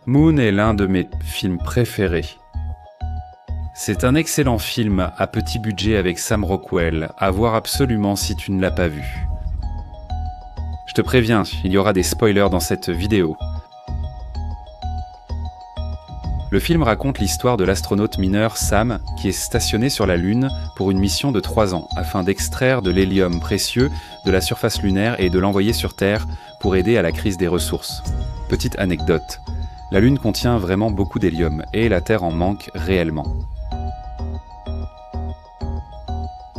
Moon est l'un de mes films préférés. C'est un excellent film à petit budget avec Sam Rockwell, à voir absolument si tu ne l'as pas vu. Je te préviens, il y aura des spoilers dans cette vidéo. Le film raconte l'histoire de l'astronaute mineur Sam qui est stationné sur la Lune pour une mission de 3 ans afin d'extraire de l'hélium précieux de la surface lunaire et de l'envoyer sur Terre pour aider à la crise des ressources. Petite anecdote, la Lune contient vraiment beaucoup d'hélium et la Terre en manque réellement.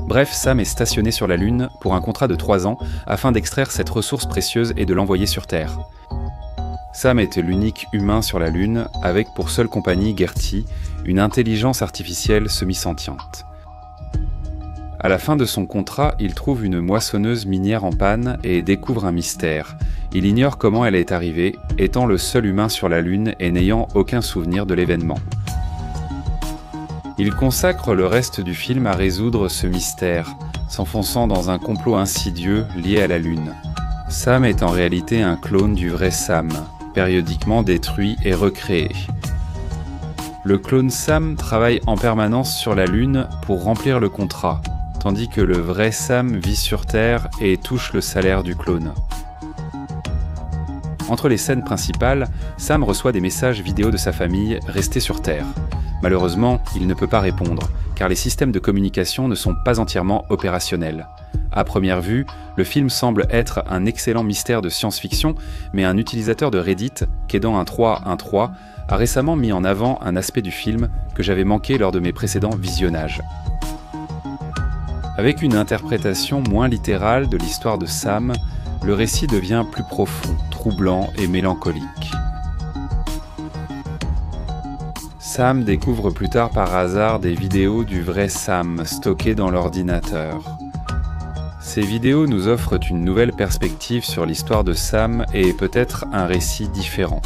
Bref, Sam est stationné sur la Lune pour un contrat de 3 ans afin d'extraire cette ressource précieuse et de l'envoyer sur Terre. Sam était l'unique humain sur la Lune, avec pour seule compagnie Gertie, une intelligence artificielle semi-sentiente. À la fin de son contrat, il trouve une moissonneuse minière en panne et découvre un mystère. Il ignore comment elle est arrivée, étant le seul humain sur la Lune et n'ayant aucun souvenir de l'événement. Il consacre le reste du film à résoudre ce mystère, s'enfonçant dans un complot insidieux lié à la Lune. Sam est en réalité un clone du vrai Sam, périodiquement détruit et recréé. Le clone Sam travaille en permanence sur la Lune pour remplir le contrat, tandis que le vrai Sam vit sur Terre et touche le salaire du clone. Entre les scènes principales, Sam reçoit des messages vidéo de sa famille restés sur Terre. Malheureusement, il ne peut pas répondre, car les systèmes de communication ne sont pas entièrement opérationnels. À première vue, le film semble être un excellent mystère de science-fiction, mais un utilisateur de Reddit, Kedan1313, a récemment mis en avant un aspect du film que j'avais manqué lors de mes précédents visionnages. Avec une interprétation moins littérale de l'histoire de Sam, le récit devient plus profond, troublant et mélancolique. Sam découvre plus tard par hasard des vidéos du vrai Sam stockées dans l'ordinateur. Ces vidéos nous offrent une nouvelle perspective sur l'histoire de Sam et peut-être un récit différent.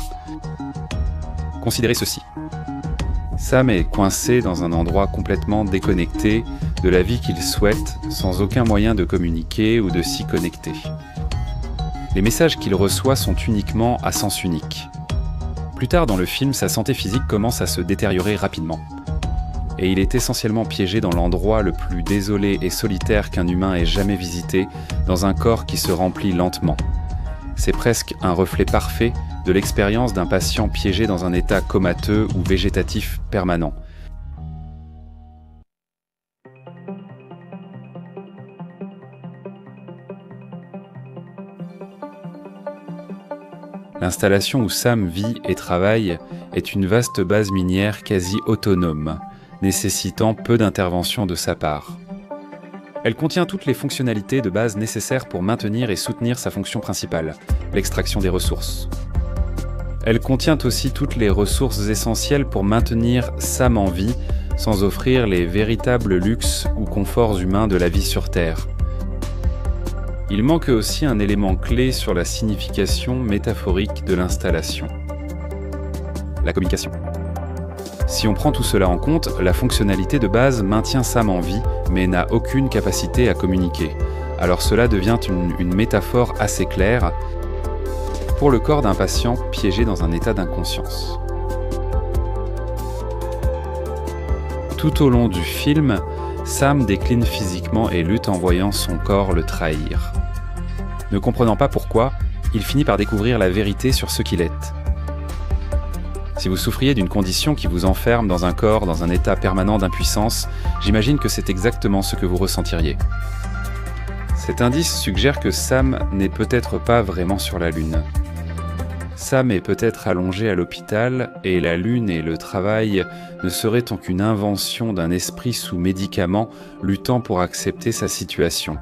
Considérez ceci. Sam est coincé dans un endroit complètement déconnecté de la vie qu'il souhaite, sans aucun moyen de communiquer ou de s'y connecter. Les messages qu'il reçoit sont uniquement à sens unique. Plus tard dans le film, sa santé physique commence à se détériorer rapidement. Et il est essentiellement piégé dans l'endroit le plus désolé et solitaire qu'un humain ait jamais visité, dans un corps qui se remplit lentement. C'est presque un reflet parfait de l'expérience d'un patient piégé dans un état comateux ou végétatif permanent. L'installation où Sam vit et travaille est une vaste base minière quasi autonome, nécessitant peu d'intervention de sa part. Elle contient toutes les fonctionnalités de base nécessaires pour maintenir et soutenir sa fonction principale, l'extraction des ressources. Elle contient aussi toutes les ressources essentielles pour maintenir Sam en vie, sans offrir les véritables luxes ou conforts humains de la vie sur Terre. Il manque aussi un élément clé sur la signification métaphorique de l'installation. La communication. Si on prend tout cela en compte, la fonctionnalité de base maintient Sam en vie, mais n'a aucune capacité à communiquer. Alors cela devient une métaphore assez claire pour le corps d'un patient piégé dans un état d'inconscience. Tout au long du film, Sam décline physiquement et lutte en voyant son corps le trahir. Ne comprenant pas pourquoi, il finit par découvrir la vérité sur ce qu'il est. Si vous souffriez d'une condition qui vous enferme dans un corps, dans un état permanent d'impuissance, j'imagine que c'est exactement ce que vous ressentiriez. Cet indice suggère que Sam n'est peut-être pas vraiment sur la Lune. Sam est peut-être allongé à l'hôpital et la Lune et le travail ne seraient qu'une invention d'un esprit sous médicament luttant pour accepter sa situation.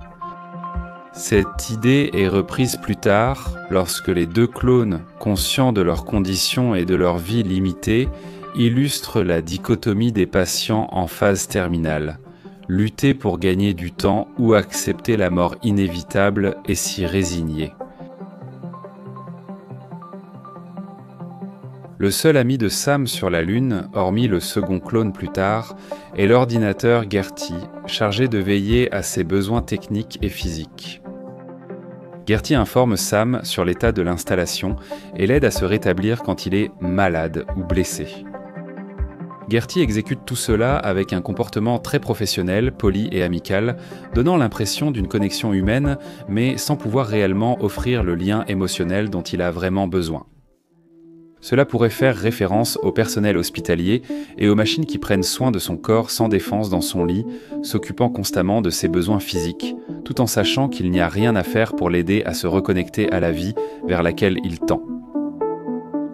Cette idée est reprise plus tard, lorsque les deux clones, conscients de leurs conditions et de leur vie limitée, illustrent la dichotomie des patients en phase terminale. Lutter pour gagner du temps ou accepter la mort inévitable et s'y résigner. Le seul ami de Sam sur la Lune, hormis le second clone plus tard, est l'ordinateur Gertie, chargé de veiller à ses besoins techniques et physiques. Gertie informe Sam sur l'état de l'installation et l'aide à se rétablir quand il est malade ou blessé. Gertie exécute tout cela avec un comportement très professionnel, poli et amical, donnant l'impression d'une connexion humaine, mais sans pouvoir réellement offrir le lien émotionnel dont il a vraiment besoin. Cela pourrait faire référence au personnel hospitalier et aux machines qui prennent soin de son corps sans défense dans son lit, s'occupant constamment de ses besoins physiques, tout en sachant qu'il n'y a rien à faire pour l'aider à se reconnecter à la vie vers laquelle il tend.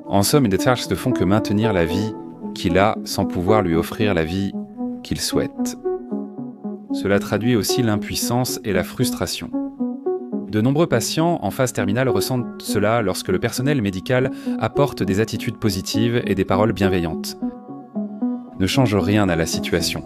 En somme, les tâches ne font que maintenir la vie qu'il a sans pouvoir lui offrir la vie qu'il souhaite. Cela traduit aussi l'impuissance et la frustration. De nombreux patients en phase terminale ressentent cela lorsque le personnel médical apporte des attitudes positives et des paroles bienveillantes. Ne change rien à la situation.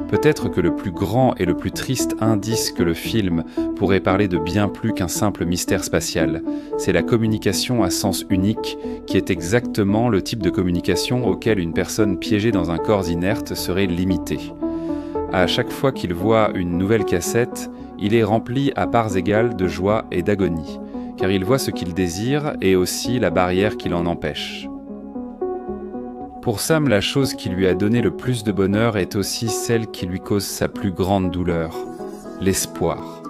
Peut-être que le plus grand et le plus triste indice que le film pourrait parler de bien plus qu'un simple mystère spatial, c'est la communication à sens unique, qui est exactement le type de communication auquel une personne piégée dans un corps inerte serait limitée. À chaque fois qu'il voit une nouvelle cassette, il est rempli à parts égales de joie et d'agonie, car il voit ce qu'il désire et aussi la barrière qui l'en empêche. Pour Sam, la chose qui lui a donné le plus de bonheur est aussi celle qui lui cause sa plus grande douleur, l'espoir.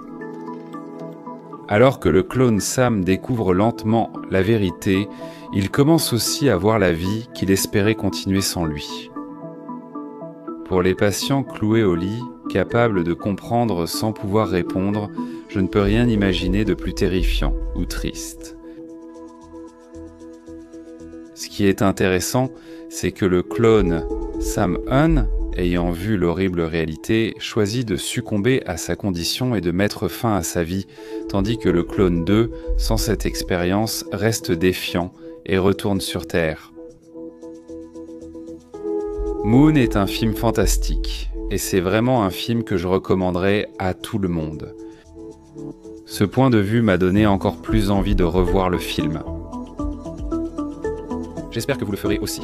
Alors que le clone Sam découvre lentement la vérité, il commence aussi à voir la vie qu'il espérait continuer sans lui. Pour les patients cloués au lit, capables de comprendre sans pouvoir répondre, je ne peux rien imaginer de plus terrifiant ou triste. Ce qui est intéressant, c'est que le clone Sam Hun, ayant vu l'horrible réalité, choisit de succomber à sa condition et de mettre fin à sa vie, tandis que le clone 2, sans cette expérience, reste défiant et retourne sur Terre. Moon est un film fantastique, et c'est vraiment un film que je recommanderais à tout le monde. Ce point de vue m'a donné encore plus envie de revoir le film. J'espère que vous le ferez aussi.